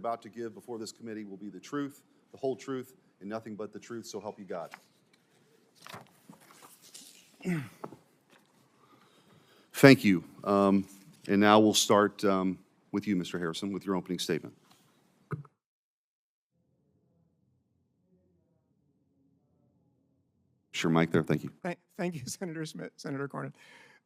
about to give before this committee will be the truth, the whole truth, and nothing but the truth, so help you God. Thank you. And now we'll start with you, Mr. Harrison, with your opening statement. Sure, Mike there. Thank you. Thank you, Senator Smith, Senator Cornyn.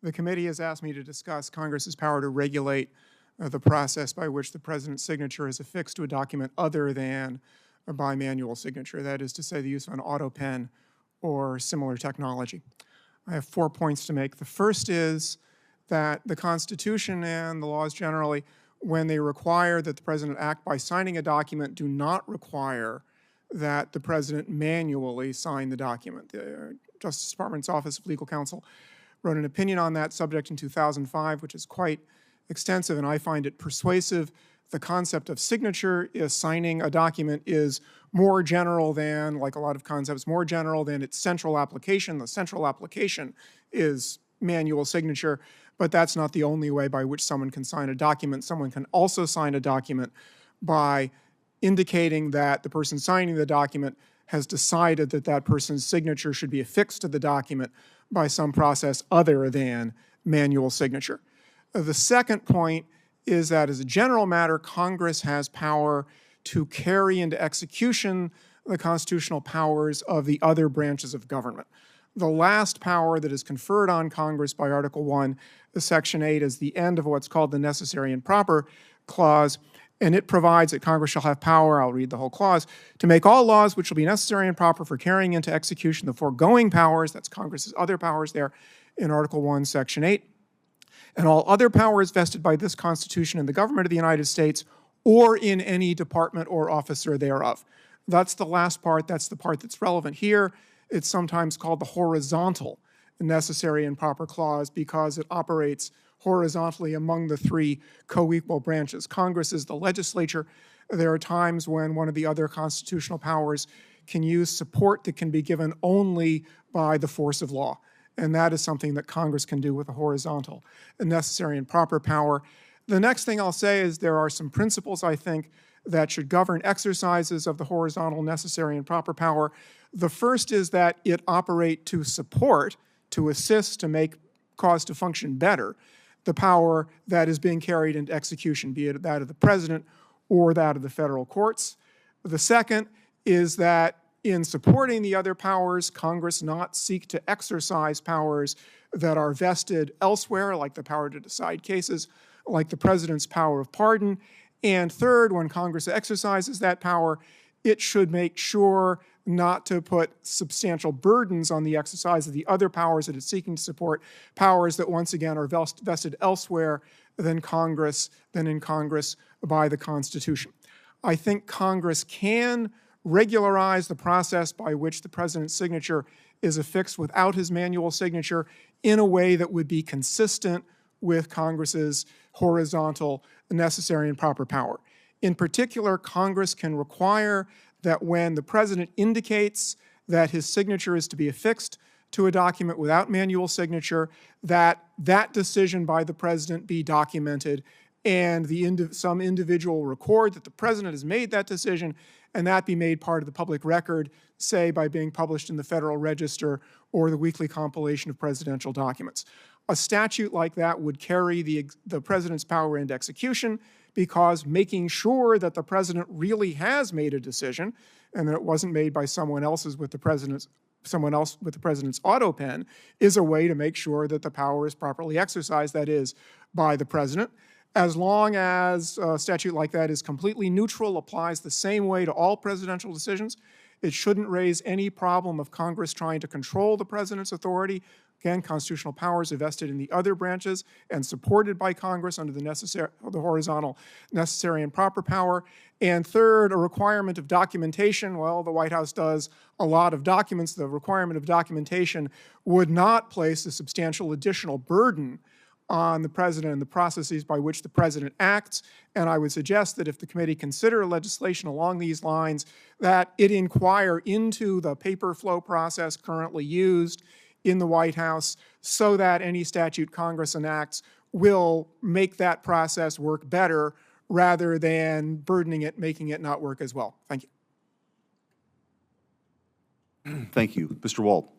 The committee has asked me to discuss Congress's power to regulate the process by which the president's signature is affixed to a document other than a bimanual signature, that is to say the use of an Autopen or similar technology. I have 4 points to make. The first is that the Constitution and the laws generally, when they require that the president act by signing a document, do not require that the president manually sign the document. The Justice Department's Office of Legal Counsel wrote an opinion on that subject in 2005, which is quite extensive, and I find it persuasive. The concept of signature is signing a document is more general than, like a lot of concepts, more general than its central application. The central application is manual signature, but that's not the only way by which someone can sign a document. Someone can also sign a document by indicating that the person signing the document has decided that that person's signature should be affixed to the document by some process other than manual signature. The second point is that as a general matter, Congress has power to carry into execution the constitutional powers of the other branches of government. The last power that is conferred on Congress by Article 1, Section 8, is the end of what's called the Necessary and Proper Clause, and it provides that Congress shall have power, I'll read the whole clause, to make all laws which shall be necessary and proper for carrying into execution the foregoing powers, that's Congress's other powers there in Article 1, Section 8, and all other powers vested by this Constitution in the government of the United States or in any department or officer thereof. That's the last part. That's the part that's relevant here. It's sometimes called the horizontal necessary and proper clause because it operates horizontally among the three co-equal branches. Congress is the legislature. There are times when one of the other constitutional powers can use support that can be given only by the force of law. And that is something that Congress can do with a horizontal and necessary and proper power. The next thing I'll say is there are some principles, I think, that should govern exercises of the horizontal necessary and proper power. The first is that it operate to support, to assist, to make cause to function better, the power that is being carried into execution, be it that of the president or that of the federal courts. The second is that in supporting the other powers, Congress not seek to exercise powers that are vested elsewhere, like the power to decide cases, like the president's power of pardon. And third, when Congress exercises that power, it should make sure not to put substantial burdens on the exercise of the other powers that it's seeking to support, powers that once again are vested elsewhere than in Congress by the Constitution. I think Congress can regularize the process by which the president's signature is affixed without his manual signature in a way that would be consistent with Congress's horizontal necessary and proper power. In particular, Congress can require that when the president indicates that his signature is to be affixed to a document without manual signature, that that decision by the president be documented and some individual record that the president has made that decision and that be made part of the public record, say by being published in the Federal Register or the weekly compilation of presidential documents. A statute like that would carry the president's power into execution because making sure that the president really has made a decision and that it wasn't made by someone else with the president's Autopen is a way to make sure that the power is properly exercised, that is, by the president. As long as a statute like that is completely neutral, applies the same way to all presidential decisions, it shouldn't raise any problem of Congress trying to control the president's authority. Again, constitutional powers are vested in the other branches and supported by Congress under the horizontal necessary and proper power. And third, a requirement of documentation. Well, the White House does a lot of documents. The requirement of documentation would not place a substantial additional burden on the president and the processes by which the president acts. And I would suggest that if the committee consider legislation along these lines, that it inquire into the paper flow process currently used in the White House so that any statute Congress enacts will make that process work better rather than burdening it, making it not work as well. Thank you. Thank you. Mr. Wald.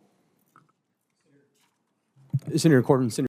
Senator Cornyn, Senator